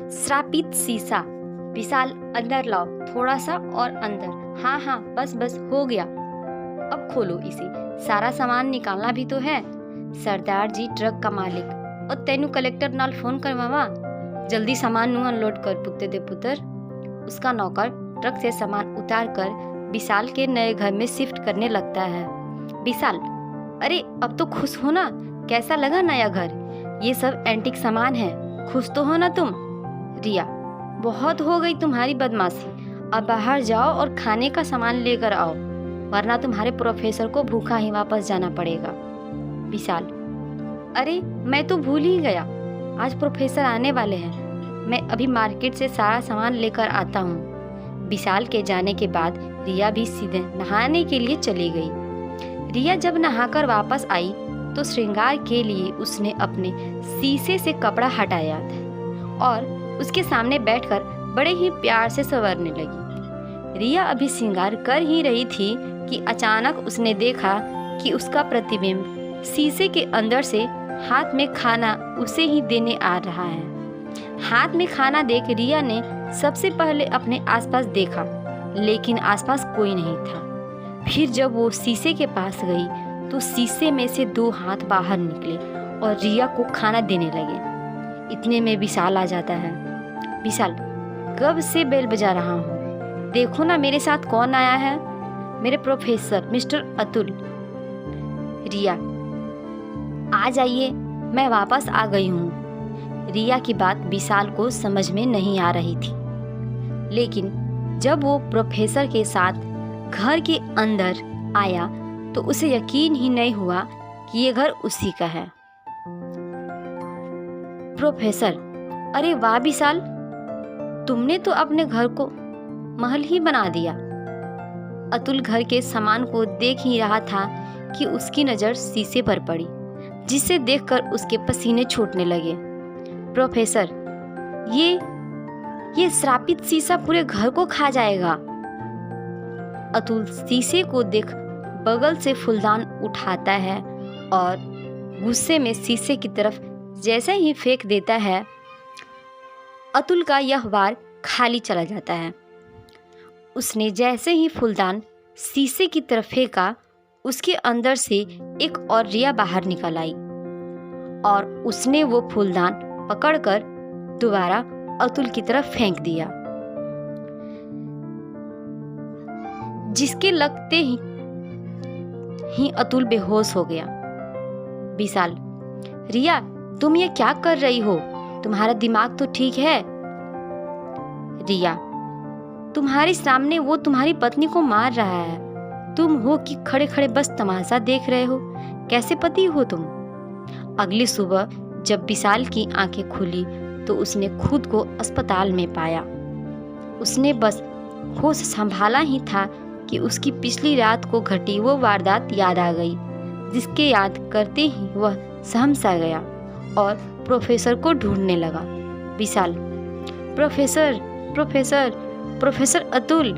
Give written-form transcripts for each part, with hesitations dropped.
श्रापित शीशा। विशाल, अंदर लाओ, थोड़ा सा और अंदर। हाँ हाँ, बस बस हो गया। अब खोलो इसे, सारा सामान निकालना भी तो है। सरदार जी ट्रक का मालिक, और तेनू कलेक्टर नाल फोन करवावा। जल्दी सामान नू अनलोड कर पुत्ते दे पुत्र। उसका नौकर ट्रक से सामान उतार कर विशाल के नए घर में शिफ्ट करने लगता है। विशाल, अरे अब तो खुश हो ना, कैसा लगा नया घर? ये सब एंटीक सामान है, खुश तो हो ना तुम? रिया, बहुत हो गई तुम्हारी बदमाशी, अब बाहर जाओ और खाने का सामान लेकर आओ, वरना तुम्हारे प्रोफेसर को भूखा ही वापस जाना पड़ेगा। विशाल, अरे मैं तो भूल ही गया, आज प्रोफेसर आने वाले हैं, मैं अभी मार्केट से सारा सामान लेकर आता हूँ। विशाल के जाने के बाद रिया भी सीधे नहाने के लिए चली गई। रिया जब नहाकर वापस आई तो श्रृंगार के लिए उसने अपने शीशे से कपड़ा हटाया और उसके सामने बैठकर बड़े ही प्यार से संवरने लगी। रिया अभी श्रृंगार कर ही रही थी कि अचानक उसने देखा कि उसका प्रतिबिंब शीशे के अंदर से हाथ में खाना उसे ही देने आ रहा है। हाथ में खाना देख रिया ने सबसे पहले अपने आसपास देखा, लेकिन आसपास कोई नहीं था। फिर जब वो शीशे के पास गई तो शीशे में से 2 हाथ बाहर निकले और रिया को खाना देने लगे। इतने में विशाल आ जाता है। विशाल, कब से बेल बजा रहा हूँ, देखो ना मेरे साथ कौन आया है, मेरे प्रोफेसर मिस्टर अतुल। रिया, आ जाइए, मैं वापस आ गई हूँ। रिया की बात विशाल को समझ में नहीं आ रही थी, लेकिन जब वो प्रोफेसर के साथ घर के अंदर आया तो उसे यकीन ही नहीं हुआ कि ये घर उसी का है। प्रोफेसर, अरे वाह विशाल, तुमने तो अपने घर को महल ही बना दिया। अतुल घर के सामान को देख ही रहा था कि उसकी नज़र शीशे पर पड़ी, जिसे देखकर उसके पसीने छूटने लगे। प्रोफेसर, ये श्रापित शीशा पूरे घर को खा जाएगा। अतुल शीशे को देख बगल से फूलदान उठाता है और गुस्से में शीशे की तरफ जैसे ही फेंक देता है, अतुल का यह वार खाली चला जाता है। उसने जैसे ही फूलदान शीशे की तरफ फेंका, उसके अंदर से एक और रिया बाहर निकल आई और उसने वो फूलदान पकड़कर दोबारा अतुल की तरफ फेंक दिया, जिसके लगते ही अतुल बेहोश हो गया। विशाल, रिया तुम ये क्या कर रही हो, तुम्हारा दिमाग तो ठीक है? रिया, तुम्हारे सामने वो तुम्हारी पत्नी को मार रहा है, तुम हो कि खड़े खड़े बस तमाशा देख रहे हो? कैसे पति हो तुम? अगली सुबह जब विशाल की आंखें खुली तो उसने खुद को अस्पताल में पाया। उसने बस होश संभाला ही था कि उसकी पिछली रात को घटी वो वारदात याद आ गई, जिसके याद करते ही वह सहम सा गया और प्रोफेसर को ढूंढने लगा। Vishal, professor professor professor Atul.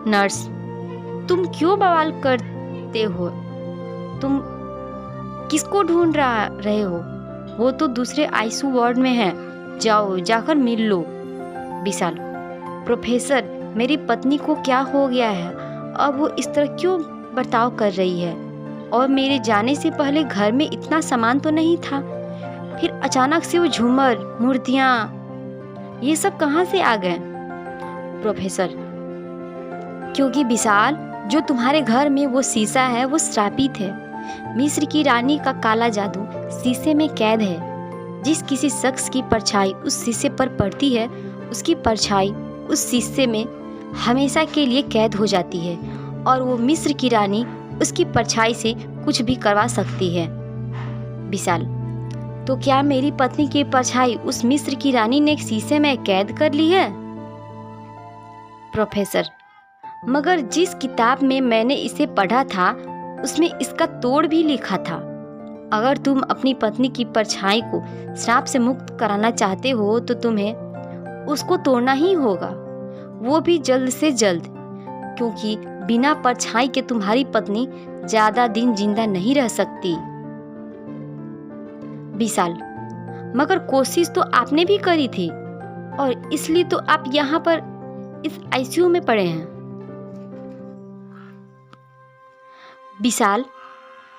Nurse, तुम क्यों बवाल करते हो? तुम किसको ढूंढ रहे हो? वो तो दूसरे आईसीयू वार्ड में है, जाओ जाकर मिल लो। विशाल, प्रोफेसर मेरी पत्नी को क्या हो गया है, अब वो इस तरह क्यों बर्ताव कर रही है? और मेरे जाने से पहले घर में इतना सामान तो नहीं था, फिर अचानक से वो झूमर, मूर्तियाँ, ये सब कहाँ से आ गए? प्रोफेसर, क्योंकि विशाल जो तुम्हारे घर में वो शीशा है वो श्रापित है। मिस्र की रानी का काला जादू शीशे में कैद है। जिस किसी शख्स की परछाई उस शीशे पर पड़ती है, उसकी परछाई उस शीशे में हमेशा के लिए कैद हो जाती है और वो मिस्र की रानी उसकी परछाई से कुछ भी करवा सकती है। विशाल, तो क्या मेरी पत्नी की परछाई उस मिस्र की रानी ने शीशे में कैद कर ली है? प्रोफेसर, मगर जिस किताब में मैंने इसे पढ़ा था उसमें इसका तोड़ भी लिखा था। अगर तुम अपनी पत्नी की परछाई को श्राप से मुक्त कराना चाहते हो तो तुम्हें उसको तोड़ना ही होगा, वो भी जल्द से जल्द, क्योंकि बिना परछाई के तुम्हारी पत्नी ज्यादा दिन जिंदा नहीं रह सकती। विशाल, मगर कोशिश तो आपने भी करी थी और इसलिए तो आप यहाँ पर इस आईसीयू में पड़े हैं। विशाल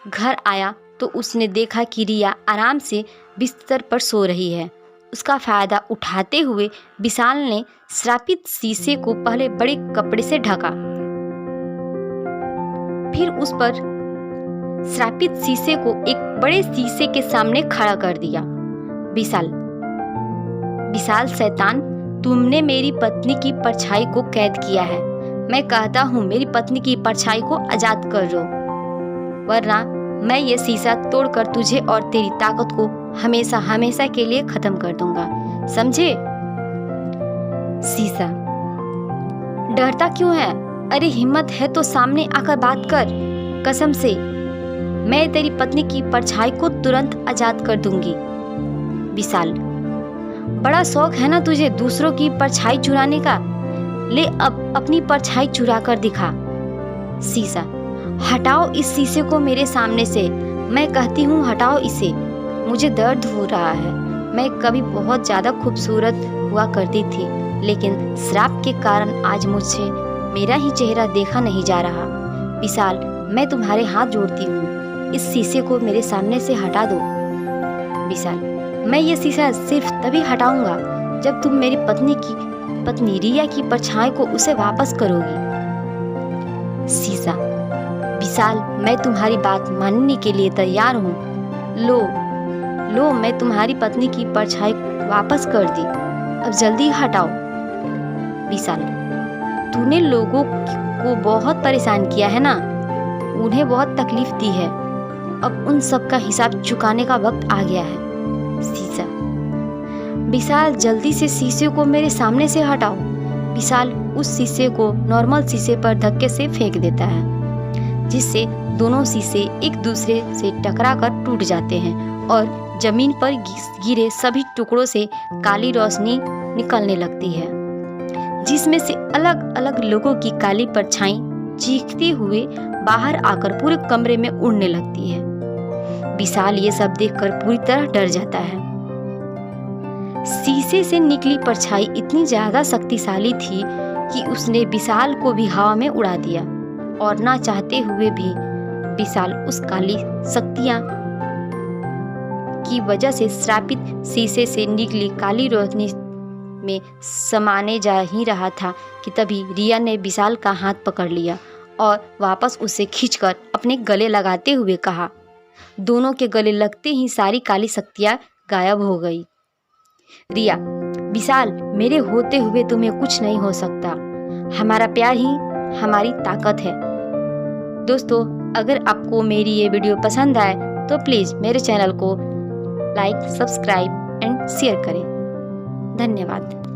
घर आया तो उसने देखा कि रिया आराम से बिस्तर पर सो रही है। उसका फायदा उठाते हुए विशाल ने श्रापित शीशे को पहले बड़े कपड़े से ढका, फिर उस पर श्रापित शीशे को एक बड़े शीशे के सामने खड़ा कर दिया। विशाल शैतान, तुमने मेरी पत्नी की परछाई को कैद किया है। मैं कहता हूँ मेरी पत्नी की परछाई को आजाद कर दो, वरना मैं ये शीशा तोड़कर तुझे और तेरी ताकत को हमेशा हमेशा के लिए खत्म कर दूंगा, समझे? शीशा, डरता क्यों है? अरे हिम्मत है तो सामने आकर बात कर। कसम से मैं तेरी पत्नी की परछाई को तुरंत आजाद कर दूंगी। विशाल, बड़ा शौक है ना तुझे दूसरों की परछाई चुराने का? ले अब अपनी परछाई चुरा कर दिखा। शीशा, हटाओ इस शीशे को मेरे सामने से, मैं कहती हूँ हटाओ इसे, मुझे दर्द हो रहा है। मैं कभी बहुत ज़्यादा खूबसूरत हुआ करती थी, लेकिन श्राप के कारण आज मुझसे मेरा ही चेहरा देखा नहीं जा रहा। विशाल, मैं तुम्हारे हाथ जोड़ती हूँ, इस शीशे को मेरे सामने से हटा दो। विशाल, मैं ये शीशा सिर्फ तभी हटाऊंगा जब तुम मेरी पत्नी रिया की परछाई को उसे वापस करोगी। शीशा, विशाल, मैं तुम्हारी बात मानने के लिए तैयार हूँ। लो मैं तुम्हारी पत्नी की परछाई वापस कर दी, अब जल्दी हटाओ। विशाल, तूने लोगों को बहुत परेशान किया है ना, उन्हें बहुत तकलीफ दी है, अब उन सब का हिसाब चुकाने का वक्त आ गया है। शीशा, विशाल जल्दी से शीशे को मेरे सामने से हटाओ। विशाल उस शीशे को नॉर्मल शीशे पर धक्के से फेंक देता है, जिससे दोनों शीशे एक दूसरे से टकराकर टूट जाते हैं और जमीन पर गिरे सभी टुकड़ों से काली रोशनी निकलने लगती है, जिसमें से अलग अलग लोगों की काली परछाई चीखते हुए बाहर आकर पूरे कमरे में उड़ने लगती है। विशाल ये सब देखकर पूरी तरह डर जाता है। शीशे से निकली परछाई इतनी ज्यादा शक्तिशाली थी कि उसने विशाल को भी हवा में उड़ा दिया और ना चाहते हुए भी विशाल उस काली शक्तियां की वजह से श्रापित शीशे से निकली काली रोशनी में समाने जा ही रहा था कि तभी रिया ने विशाल का हाथ पकड़ लिया और वापस उसे खींचकर अपने गले लगाते हुए कहा। दोनों के गले लगते ही सारी काली शक्तियां गायब हो गई। रिया, विशाल, मेरे होते हुए तुम्हें कुछ नहीं हो सकता, हमारा प्यार ही हमारी ताकत है। दोस्तों, अगर आपको मेरी ये वीडियो पसंद आए तो प्लीज़ मेरे चैनल को लाइक, सब्सक्राइब एंड शेयर करें। धन्यवाद।